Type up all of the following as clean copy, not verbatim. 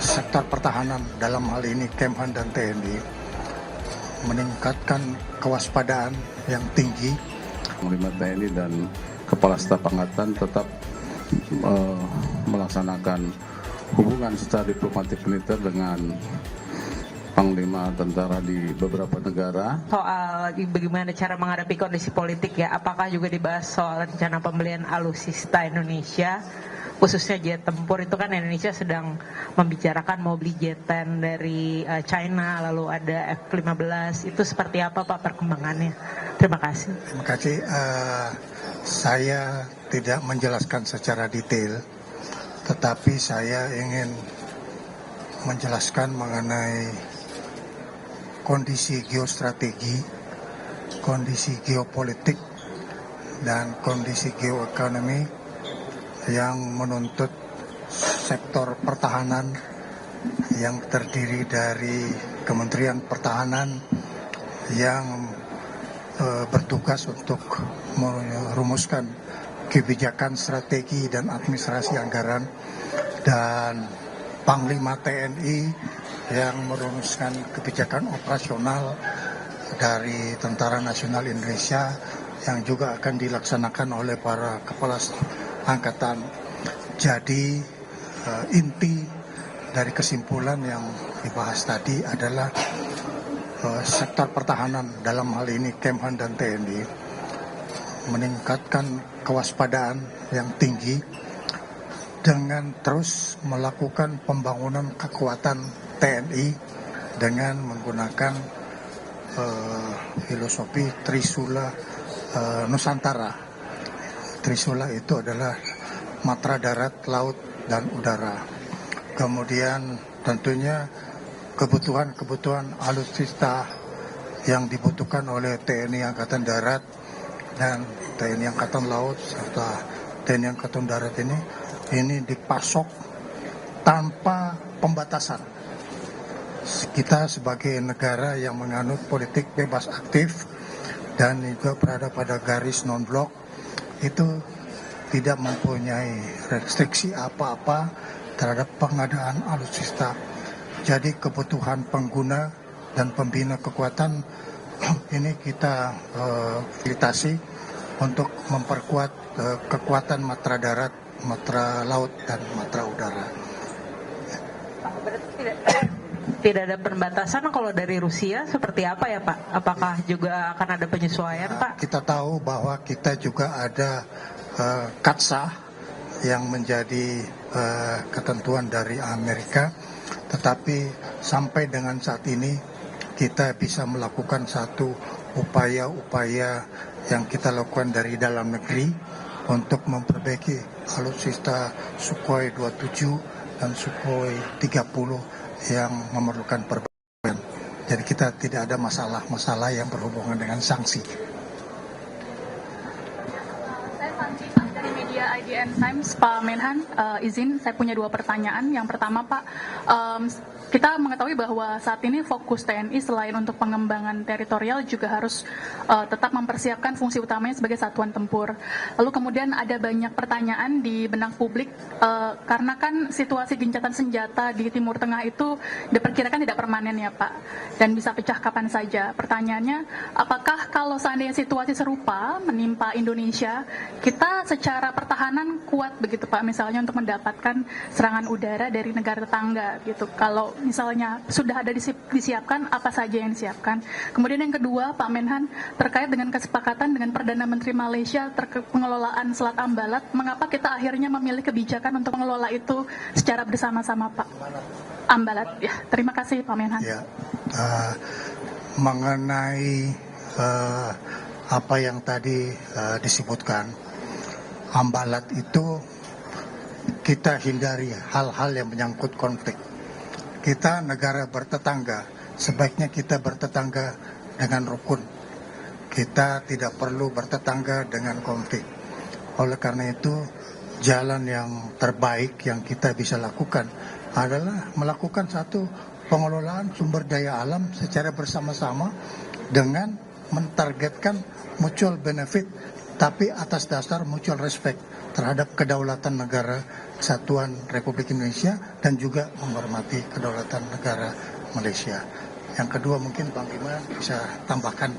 sektor pertahanan dalam hal ini Kemhan dan TNI meningkatkan kewaspadaan yang tinggi. Panglima TNI dan Kepala Staf Angkatan tetap melaksanakan hubungan secara diplomatik militer dengan Panglima tentara di beberapa negara. Soal bagaimana cara menghadapi kondisi politik ya, apakah juga dibahas soal rencana pembelian alutsista Indonesia, khususnya jet tempur itu kan Indonesia sedang membicarakan mau beli jet 10 dari China, lalu ada F-15, itu seperti apa Pak perkembangannya? Terima kasih. Terima kasih. Saya tidak menjelaskan secara detail, tetapi saya ingin menjelaskan mengenai kondisi geostrategi, kondisi geopolitik, dan kondisi geoekonomi yang menuntut sektor pertahanan yang terdiri dari Kementerian Pertahanan yang bertugas untuk merumuskan kebijakan strategi dan administrasi anggaran, dan Panglima TNI yang merumuskan kebijakan operasional dari Tentara Nasional Indonesia yang juga akan dilaksanakan oleh para kepala angkatan. Jadi inti dari kesimpulan yang dibahas tadi adalah sektor pertahanan dalam hal ini Kemhan dan TNI meningkatkan kewaspadaan yang tinggi dengan terus melakukan pembangunan kekuatan TNI dengan menggunakan filosofi Trisula Nusantara. Trisula itu adalah matra darat, laut, dan udara. Kemudian tentunya kebutuhan alutsista yang dibutuhkan oleh TNI Angkatan Darat dan TNI Angkatan Laut serta TNI Angkatan Darat ini dipasok tanpa pembatasan. Kita sebagai negara yang menganut politik bebas aktif dan juga berada pada garis non-blok itu tidak mempunyai restriksi apa-apa terhadap pengadaan alutsista. Jadi kebutuhan pengguna dan pembina kekuatan ini kita fasilitasi untuk memperkuat kekuatan matra darat, matra laut, dan matra udara. Berarti tidak ada pembatasan kalau dari Rusia seperti apa ya Pak? Apakah juga akan ada penyesuaian Pak? Kita tahu bahwa kita juga ada KATSA yang menjadi ketentuan dari Amerika, tetapi sampai dengan saat ini kita bisa melakukan satu upaya-upaya yang kita lakukan dari dalam negeri untuk memperbaiki alutsista Sukhoi 27 dan Sukhoi 30 yang memerlukan perbaikan. Jadi kita tidak ada masalah-masalah yang berhubungan dengan sanksi. Saya Santi dari media IDN Times. Pak Menhan, izin saya punya 2 pertanyaan. Yang pertama Pak, kita mengetahui bahwa saat ini fokus TNI selain untuk pengembangan teritorial juga harus tetap mempersiapkan fungsi utamanya sebagai satuan tempur. Lalu kemudian ada banyak pertanyaan di benak publik karena kan situasi gencatan senjata di Timur Tengah itu diperkirakan tidak permanen ya Pak, dan bisa pecah kapan saja. Pertanyaannya, apakah kalau seandainya situasi serupa menimpa Indonesia, kita secara pertahanan kuat begitu Pak, misalnya untuk mendapatkan serangan udara dari negara tetangga gitu. Kalau misalnya sudah ada disiapkan, apa saja yang disiapkan. Kemudian yang kedua Pak Menhan, terkait dengan kesepakatan dengan Perdana Menteri Malaysia terkait pengelolaan Selat Ambalat, mengapa kita akhirnya memilih kebijakan untuk mengelola itu secara bersama-sama Pak? Ambalat ya, terima kasih Pak Menhan. Ya, mengenai apa yang tadi disebutkan, Ambalat itu kita hindari hal-hal yang menyangkut konflik. Kita negara bertetangga, sebaiknya kita bertetangga dengan rukun. Kita tidak perlu bertetangga dengan konflik. Oleh karena itu, jalan yang terbaik yang kita bisa lakukan adalah melakukan satu pengelolaan sumber daya alam secara bersama-sama dengan mentargetkan mutual benefit tapi atas dasar mutual respect terhadap kedaulatan negara Kesatuan Republik Indonesia dan juga menghormati kedaulatan negara Malaysia. Yang kedua mungkin Bang Iman bisa tambahkan.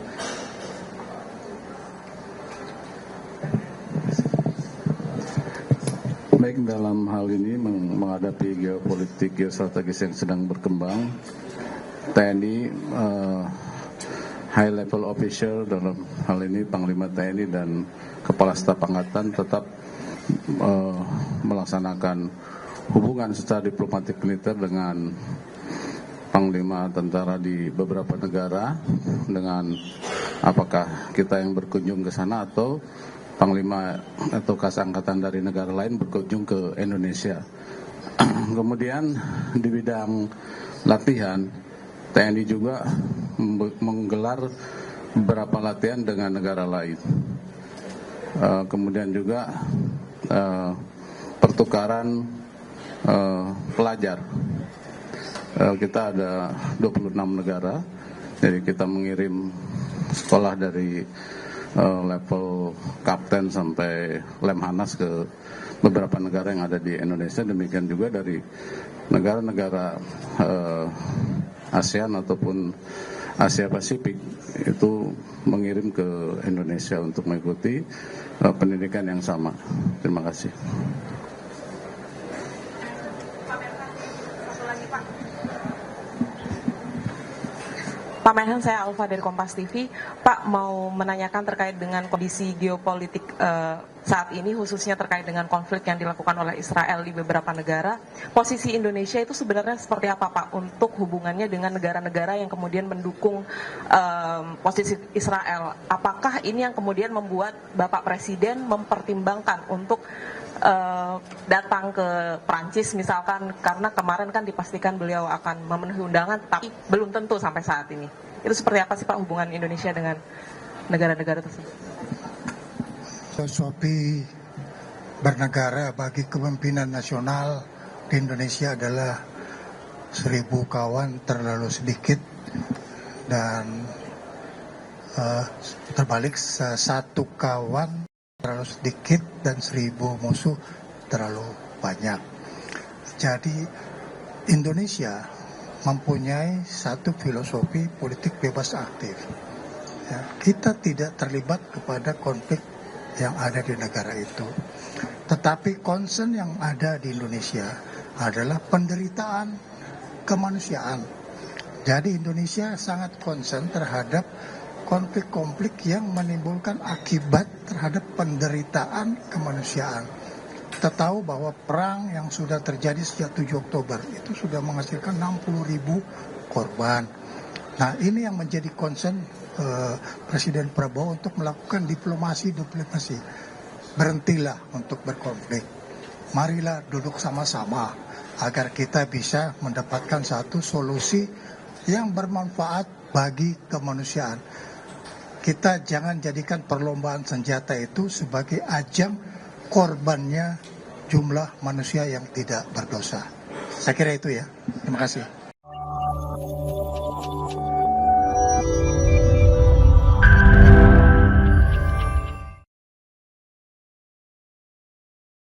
Baik, dalam hal ini menghadapi geopolitik geostrategis yang sedang berkembang, TNI high level official dalam hal ini Panglima TNI dan Kepala Staf Angkatan tetap melaksanakan hubungan secara diplomatik militer dengan Panglima tentara di beberapa negara, dengan apakah kita yang berkunjung ke sana atau Panglima atau Kas Angkatan dari negara lain berkunjung ke Indonesia. Kemudian di bidang latihan, TNI juga menggelar beberapa latihan dengan negara lain. Kemudian juga pertukaran pelajar. Kita ada 26 negara, jadi kita mengirim sekolah dari level kapten sampai lemhanas ke beberapa negara yang ada di Indonesia. Demikian juga dari negara-negara ASEAN ataupun Asia Pasifik itu mengirim ke Indonesia untuk mengikuti pendidikan yang sama. Terima kasih. Pak Menhan, saya Alfa dari Kompas TV. Pak, mau menanyakan terkait dengan kondisi geopolitik saat ini, khususnya terkait dengan konflik yang dilakukan oleh Israel di beberapa negara. Posisi Indonesia itu sebenarnya seperti apa, Pak, untuk hubungannya dengan negara-negara yang kemudian mendukung posisi Israel? Apakah ini yang kemudian membuat Bapak Presiden mempertimbangkan untuk datang ke Prancis misalkan, karena kemarin kan dipastikan beliau akan memenuhi undangan, tapi belum tentu sampai saat ini. Itu seperti apa sih Pak hubungan Indonesia dengan negara-negara tersebut? Filosofi bernegara bagi kepemimpinan nasional di Indonesia adalah 1000 kawan terlalu sedikit, dan terbalik 1 kawan terlalu sedikit dan 1000 musuh terlalu banyak. Jadi Indonesia mempunyai satu filosofi politik bebas aktif. Ya, kita tidak terlibat kepada konflik yang ada di negara itu. Tetapi concern yang ada di Indonesia adalah penderitaan kemanusiaan. Jadi Indonesia sangat concern terhadap konflik-konflik yang menimbulkan akibat terhadap penderitaan kemanusiaan. Kita tahu bahwa perang yang sudah terjadi sejak 7 Oktober itu sudah menghasilkan 60.000 korban. Nah, ini yang menjadi concern Presiden Prabowo untuk melakukan diplomasi. Berhentilah untuk berkonflik. Marilah duduk sama-sama agar kita bisa mendapatkan satu solusi yang bermanfaat bagi kemanusiaan. Kita jangan jadikan perlombaan senjata itu sebagai ajang korbannya jumlah manusia yang tidak berdosa. Saya kira itu ya. Terima kasih.